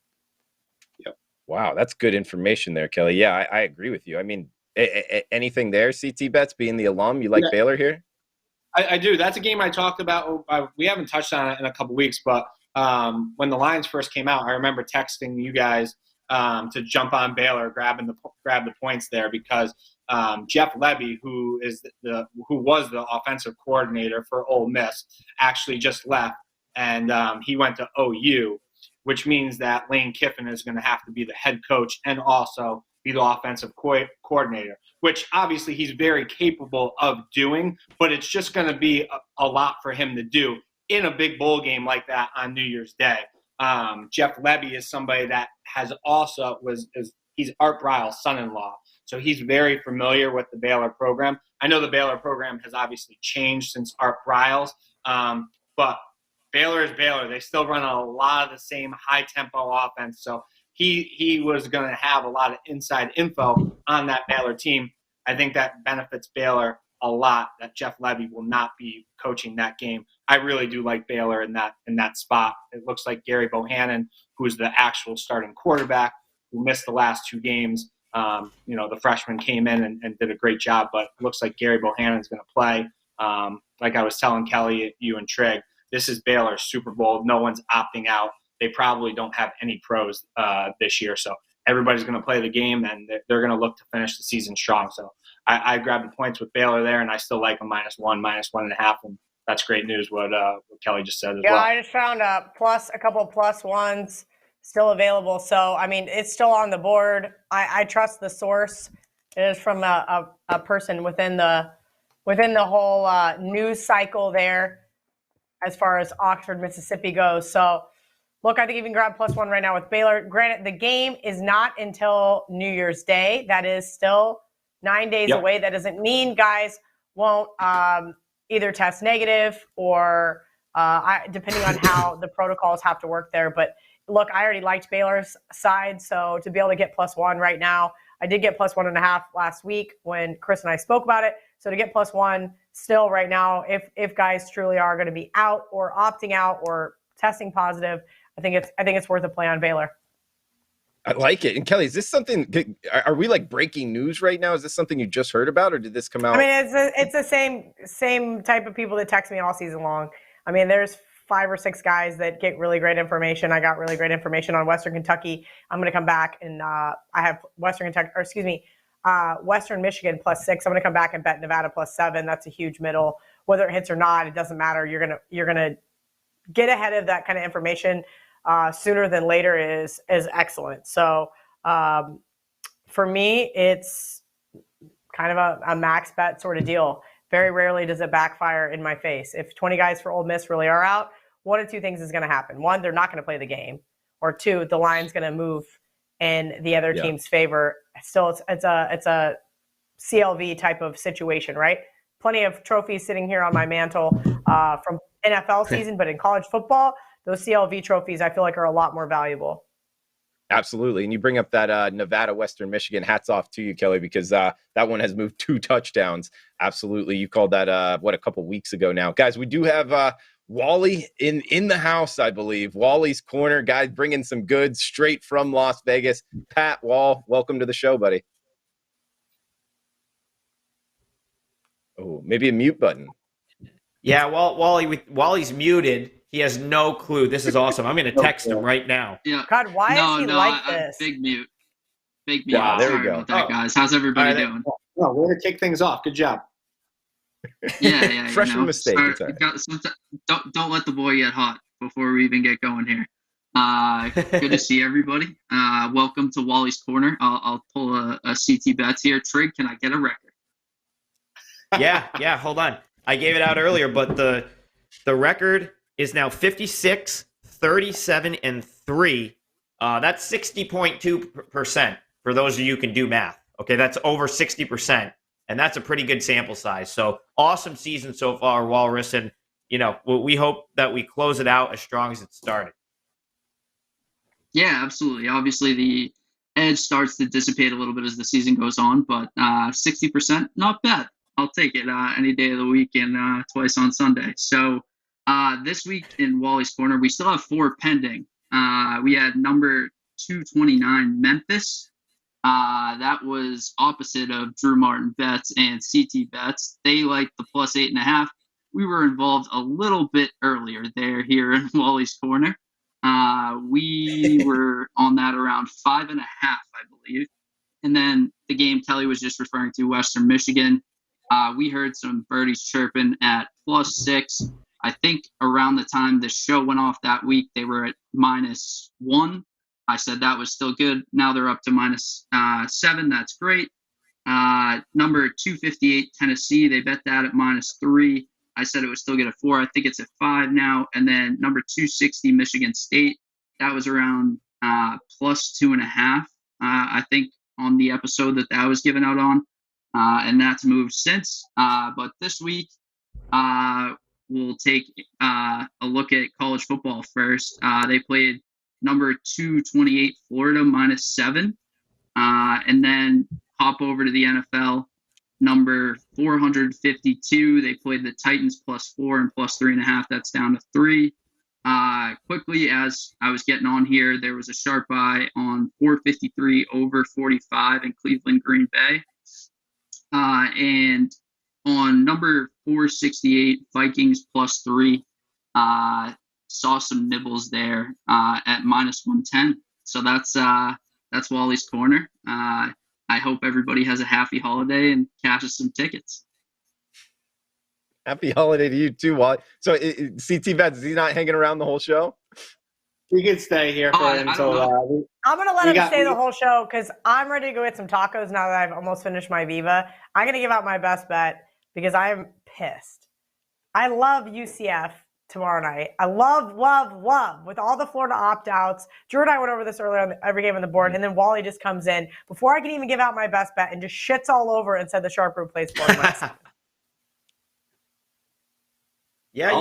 Yep. Wow, that's good information there, Kelly. Yeah, I agree with you. I mean, anything there, CT Bets, being the alum, you like Baylor here? I do. That's a game I talked about. We haven't touched on it in a couple weeks, but when the lines first came out, I remember texting you guys to jump on Baylor, grab the points there, because Jeff Levy, who was the offensive coordinator for Ole Miss, actually just left, and he went to OU, which means that Lane Kiffin is going to have to be the head coach and also be the offensive coordinator, which obviously he's very capable of doing, but it's just going to be a lot for him to do in a big bowl game like that on New Year's Day. Jeff Levy is somebody that he's Art Briles' son-in-law, so he's very familiar with the Baylor program. I know the Baylor program has obviously changed since Art Briles, but Baylor is Baylor. They still run a lot of the same high-tempo offense, so he was going to have a lot of inside info on that Baylor team. I think that benefits Baylor a lot, that Jeff Levy will not be coaching that game. I really do like Baylor in that spot. It looks like Gary Bohannon, who's the actual starting quarterback, who missed the last 2 games. The freshman came in and did a great job, but it looks like Gary Bohannon's going to play. Like I was telling Kelly, you and Trig, this is Baylor's Super Bowl. No one's opting out. They probably don't have any pros this year, so everybody's going to play the game, and they're going to look to finish the season strong. So I grabbed the points with Baylor there, and I still like them -1, -1.5, and that's great news what Kelly just said as well. Yeah, I just found a couple of +1s still available. So, I mean, it's still on the board. I trust the source. It is from a person within the whole news cycle there as far as Oxford, Mississippi goes. So, look, I think you can grab +1 right now with Baylor. Granted, the game is not until New Year's Day. That is still 9 days away. That doesn't mean guys won't either test negative or depending on how the protocols have to work there. But look, I already liked Baylor's side, so to be able to get +1 right now, I did get +1.5 last week when Chris and I spoke about it. So to get +1 still right now, if guys truly are going to be out or opting out or testing positive, I think it's worth a play on Baylor. I like it. And Kelly, is this something? Are we like breaking news right now? Is this something you just heard about, or did this come out? I mean, it's the same type of people that text me all season long. I mean, there's 5 or 6 guys that get really great information. I got really great information on Western Kentucky. I'm going to come back and I have Western Michigan +6. I'm going to come back and bet Nevada +7. That's a huge middle. Whether it hits or not, it doesn't matter. You're gonna get ahead of that kind of information sooner than later is excellent. So for me, it's kind of a max bet sort of deal. Very rarely does it backfire in my face. If 20 guys for Ole Miss really are out, one of 2 things is going to happen. 1, they're not going to play the game, or 2, the line's going to move in the other team's favor. Still, it's a CLV type of situation, right? Plenty of trophies sitting here on my mantle from NFL season, but in college football, those CLV trophies I feel like are a lot more valuable. Absolutely. And you bring up that Nevada, Western Michigan. Hats off to you, Kelly, because that one has moved 2 touchdowns. Absolutely. You called that, a couple weeks ago now. Guys, we do have Wally in the house, I believe. Wally's Corner. Guys bringing some goods straight from Las Vegas. Pat Wall, welcome to the show, buddy. Oh, maybe a mute button. Yeah, well, Wally's muted. He has no clue. This is awesome. I'm going to text him right now. Yeah. God, why is he like this? Big mute. Wow, there we go. About that, guys. How's everybody doing? Well, we're going to kick things off. Good job. Yeah. Freshman mistake. Don't let the boy get hot before we even get going here. Good to see everybody. Welcome to Wally's Corner. I'll pull a CT Bets here. Trig, can I get a record? Yeah. Hold on. I gave it out earlier, but the record is now 56, 37, and 3. That's 60.2% for those of you who can do math. Okay, that's over 60%, and that's a pretty good sample size. So awesome season so far, Walrus, and we hope that we close it out as strong as it started. Yeah, absolutely. Obviously, the edge starts to dissipate a little bit as the season goes on, but 60%, not bad. I'll take it any day of the week and twice on Sunday. So this week in Wally's Corner, we still have 4 pending. We had number 229, Memphis. That was opposite of Drew Martin Bets and CT Bets. They liked the plus 8.5. We were involved a little bit earlier there here in Wally's Corner. We were on that around 5.5, I believe. And then the game Kelly was just referring to, Western Michigan. We heard some birdies chirping at plus 6. I think around the time the show went off that week, they were at -1. I said that was still good. Now they're up to -7. That's great. Number 258, Tennessee, they bet that at -3. I said it was still good at 4. I think it's at 5 now. And then number 260, Michigan State, that was around plus 2.5. I think on the episode that was given out on. And that's moved since. But this week, we'll take a look at college football first. They played number 228, Florida, -7. And then hop over to the NFL. Number 452, they played the Titans +4 and +3.5. That's down to 3. Quickly, as I was getting on here, there was a sharp buy on 453 over 45 in Cleveland, Green Bay. And on number 468, Vikings +3, saw some nibbles there at -110. So that's Wally's Corner. I hope everybody has a happy holiday and cashes some tickets. Happy holiday to you too, Wally. So CT Bets, is he not hanging around the whole show? He can stay here until. I'm going to let him stay the whole show because I'm ready to go get some tacos now that I've almost finished my Viva. I'm going to give out my best bet because I am pissed. I love UCF tomorrow night. I love with all the Florida opt-outs. Drew and I went over this earlier on every game on the board, and then Wally just comes in before I can even give out my best bet and just shits all over and said the sharp root plays Florida. Yeah,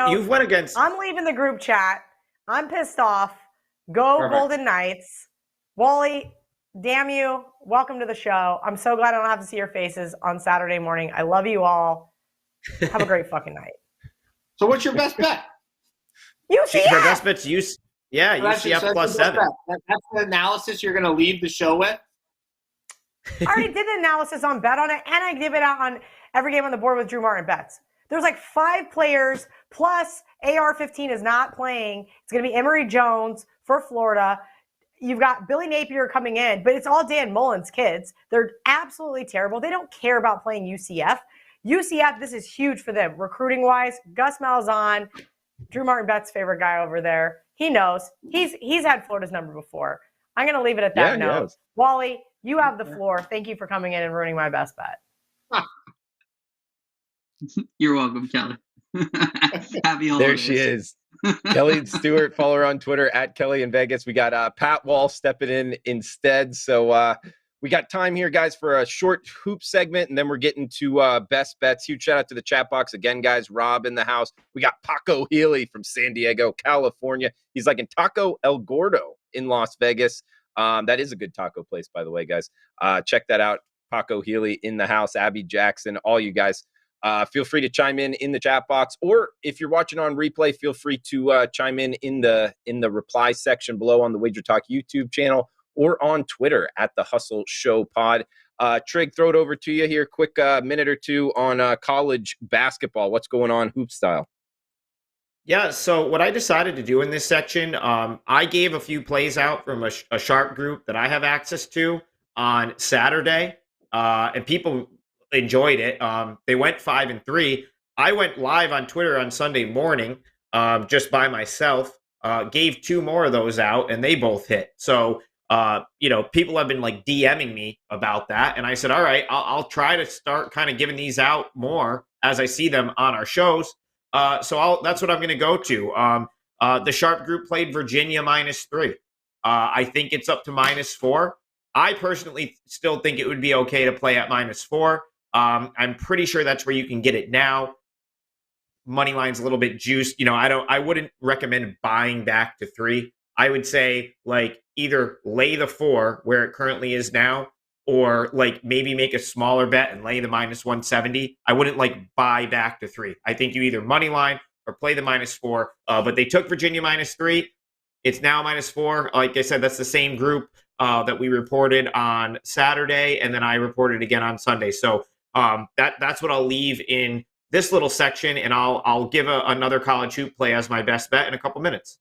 you've went against. I'm leaving the group chat. I'm pissed off. Go Perfect. Golden Knights. Wally, damn you. Welcome to the show. I'm so glad I don't have to see your faces on Saturday morning. I love you all. Have a great fucking night. So what's your best bet? UCF. Her best bet's UCF +7. That's the analysis you're going to leave the show with? I already did the analysis on Bet on it, and I give it out on every game on the board with Drew Martin Bets. There's like 5 players, plus AR-15 is not playing. It's going to be Emory Jones for Florida. You've got Billy Napier coming in, but it's all Dan Mullen's kids. They're absolutely terrible. They don't care about playing UCF. UCF, this is huge for them. Recruiting-wise, Gus Malzahn, Drew Martin Betts' favorite guy over there. He knows. He's had Florida's number before. I'm going to leave it at that note. Yes. Wally, you have the floor. Thank you for coming in and ruining my best bet. You're welcome, Kelly. Happy holidays. There she is. Kelly Stewart. Follow her on Twitter at Kelly in Vegas. We got Pat Wall stepping in instead. So we got time here, guys, for a short hoop segment, and then we're getting to best bets. Huge shout out to the chat box again, guys. Rob in the house. We got Paco Healy from San Diego, California. He's like in Taco El Gordo in Las Vegas. That is a good taco place, by the way, guys. Check that out. Paco Healy in the house. Abby Jackson, all you guys. Feel free to chime in the chat box, or if you're watching on replay, feel free to chime in the reply section below on the WagerTalk YouTube channel or on Twitter at the Hustle Show Pod. Trig, throw it over to you here, quick minute or two on college basketball. What's going on hoop style? Yeah, so what I decided to do in this section, I gave a few plays out from a sharp group that I have access to on Saturday, and people enjoyed it. They went 5-3. I went live on Twitter on Sunday morning just by myself, gave 2 more of those out, and they both hit. So, people have been like DMing me about that. And I said, all right, I'll try to start kind of giving these out more as I see them on our shows. So that's what I'm going to go to. The Sharp Group played Virginia -3. I think it's up to -4. I personally still think it would be okay to play at -4. I'm pretty sure that's where you can get it now. Money line's a little bit juiced. I wouldn't recommend buying back to 3. I would say like either lay the 4 where it currently is now, or like maybe make a smaller bet and lay the -170. I wouldn't like buy back to 3. I think you either money line or play the -4. But they took Virginia -3. It's now -4. Like I said, that's the same group that we reported on Saturday, and then I reported again on Sunday. So that's what I'll leave in this little section, and I'll give another college hoop play as my best bet in a couple minutes.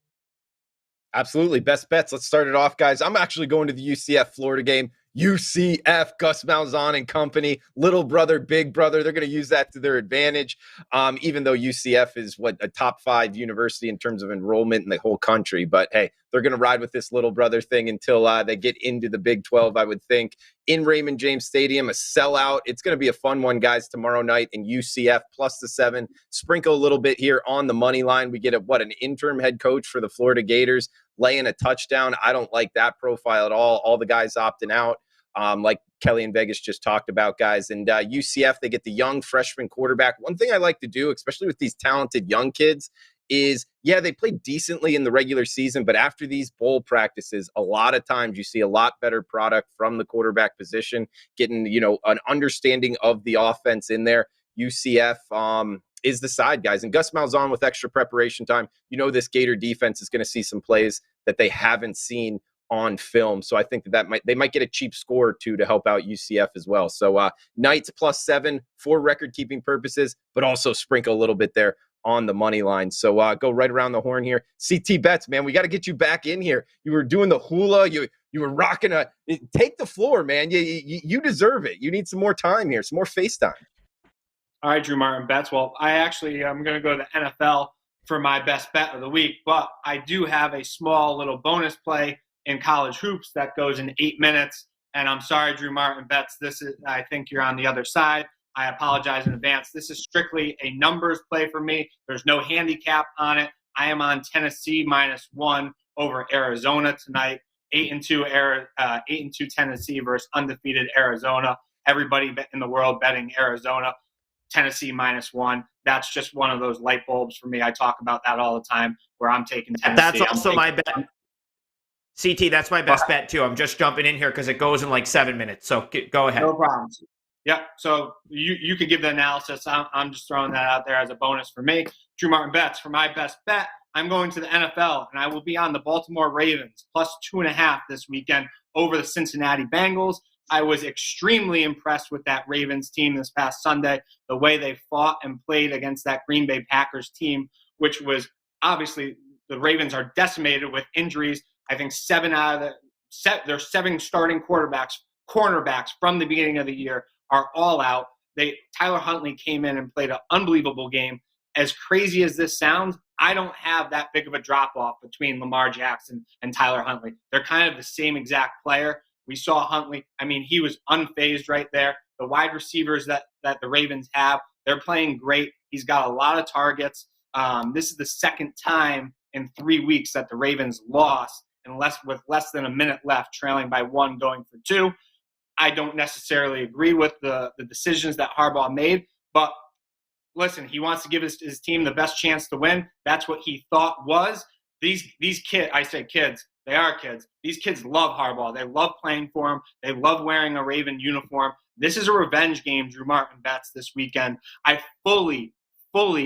Absolutely. Best bets. Let's start it off, guys. I'm actually going to the UCF Florida game. UCF, Gus Malzahn and company, little brother, big brother. They're going to use that to their advantage, even though UCF is a top 5 university in terms of enrollment in the whole country. But hey, they're going to ride with this little brother thing until they get into the Big 12, I would think. In Raymond James Stadium, a sellout. It's going to be a fun one, guys, tomorrow night in UCF +7. Sprinkle a little bit here on the money line. We get an interim head coach for the Florida Gators laying a touchdown. I don't like that profile at all. All the guys opting out. Like Kelly and Vegas just talked about, guys. And UCF, they get the young freshman quarterback. One thing I like to do, especially with these talented young kids, is, they played decently in the regular season, but after these bowl practices, a lot of times you see a lot better product from the quarterback position, getting, an understanding of the offense in there. UCF is the side, guys. And Gus Malzahn with extra preparation time, this Gator defense is going to see some plays that they haven't seen on film. So I think they might get a cheap score or 2 to help out UCF as well. So Knights +7 for record keeping purposes, but also sprinkle a little bit there on the money line. So go right around the horn here. CT Bets, man, we got to get you back in here. You were doing the hula. You were rocking take the floor, man. You deserve it. You need some more time here, some more face time. All right, Drew Martin Bets. Well, I'm going to go to the NFL for my best bet of the week, but I do have a small little bonus play in college hoops that goes in 8 minutes. And I'm sorry, Drew Martin Bets. I think you're on the other side. I apologize in advance. This is strictly a numbers play for me. There's no handicap on it. I am on Tennessee -1 over Arizona tonight. 8-2 Tennessee versus undefeated Arizona. Everybody in the world betting Arizona. Tennessee -1. That's just one of those light bulbs for me. I talk about that all the time where I'm taking Tennessee. That's also my bet. CT, that's my best bet too. I'm just jumping in here because it goes in like 7 minutes. So go ahead. No problem. Yep. So you could give the analysis. I'm just throwing that out there as a bonus for me. Drew Martin Bets. For my best bet, I'm going to the NFL, and I will be on the Baltimore Ravens +2.5 this weekend over the Cincinnati Bengals. I was extremely impressed with that Ravens team this past Sunday, the way they fought and played against that Green Bay Packers team, which was obviously the Ravens are decimated with injuries. I think 7 out of their 7 starting cornerbacks from the beginning of the year are all out. Tyler Huntley came in and played an unbelievable game. As crazy as this sounds, I don't have that big of a drop-off between Lamar Jackson and Tyler Huntley. They're kind of the same exact player. We saw Huntley. I mean, he was unfazed right there. The wide receivers that the Ravens have, they're playing great. He's got a lot of targets. This is the second time in 3 weeks that the Ravens lost, with less than a minute left, trailing by 1, going for 2. I don't necessarily agree with the decisions that Harbaugh made, but listen, he wants to give his team the best chance to win. That's what he thought was. These kids, I say kids, they are kids. These kids love Harbaugh. They love playing for him. They love wearing a Raven uniform. This is a revenge game, Drew Martin Bets, this weekend. I fully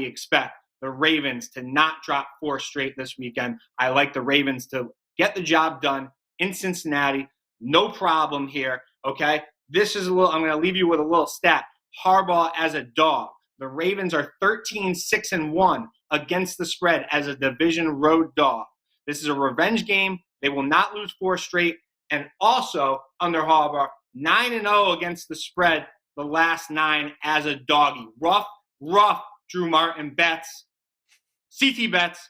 expect the Ravens to not drop 4 straight this weekend. I like the Ravens to get the job done in Cincinnati. No problem here, okay? I'm going to leave you with a little stat. Harbaugh as a dog. The Ravens are 13-6-1 against the spread as a division road dog. This is a revenge game. They will not lose 4 straight. And also, under Harbaugh, 9-0 against the spread the last 9 as a doggy. Rough Drew Martin bets. CT bets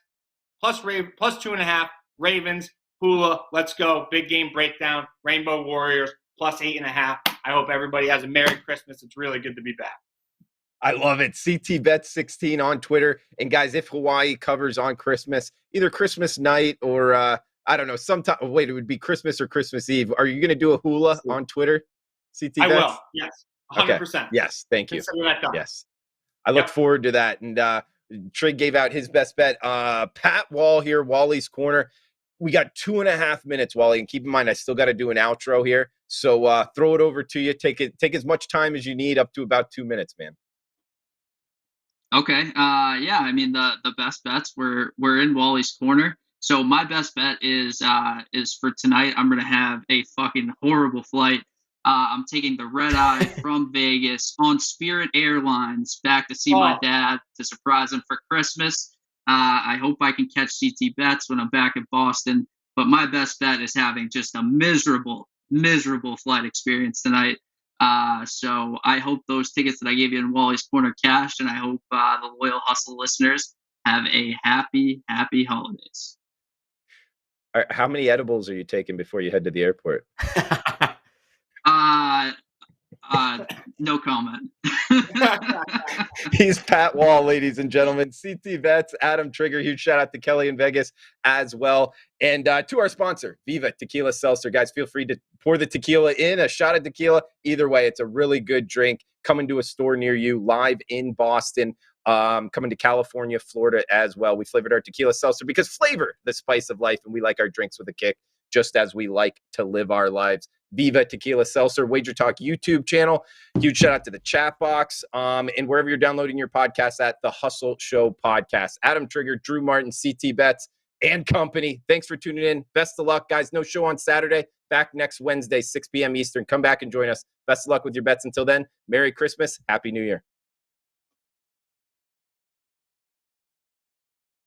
plus 2.5. Ravens, Hula, let's go. Big game breakdown. Rainbow Warriors plus 8.5. I hope everybody has a Merry Christmas. It's really good to be back. I love it. CT Bets 16 on Twitter. And guys, if Hawaii covers on Christmas, either Christmas night or I don't know, sometime. Wait, it would be Christmas or Christmas Eve. Are you going to do a hula on Twitter? CT Bets? I will. Yes. 100%. Okay. Yes. Thank you. Consider that done. Yes. I look forward to that. And Trig gave out his best bet. Pat Wall here, Wally's Corner. We got 2.5 minutes, Wally. And keep in mind, I still got to do an outro here. So throw it over to you. Take as much time as you need, up to about 2 minutes, man. Okay. Yeah. I mean, the best bets we're in Wally's Corner. So my best bet is for tonight. I'm gonna have a fucking horrible flight. I'm taking the red eye from Vegas on Spirit Airlines back to see my dad to surprise him for Christmas. I hope I can catch CT Bets when I'm back in Boston. But my best bet is having just a miserable flight experience tonight. So I hope those tickets that I gave you in Wally's Corner cashed, and I hope the Loyal Hustle listeners have a happy holidays. All right, how many edibles are you taking before you head to the airport? No comment. He's Pat Wall, ladies and gentlemen. CT Bets, Adam Trigger. Huge shout out to Kelly in Vegas as well. And to our sponsor, Viva Tequila Seltzer. Guys, feel free to pour the tequila in, a shot of tequila. Either way, it's a really good drink. Coming to a store near you, live in Boston. Coming to California, Florida as well. We flavored our tequila seltzer because flavor, the spice of life, and we like our drinks with a kick, just as we like to live our lives. Viva Tequila Seltzer, WagerTalk YouTube channel. Huge shout out to the chat box and wherever you're downloading your podcast at the Hustle Show Podcast. Adam Trigger, Drew Martin, CT Bets, and company. Thanks for tuning in. Best of luck, guys. No show on Saturday. Back next Wednesday, 6 p.m. Eastern. Come back and join us. Best of luck with your bets. Until then, Merry Christmas. Happy New Year.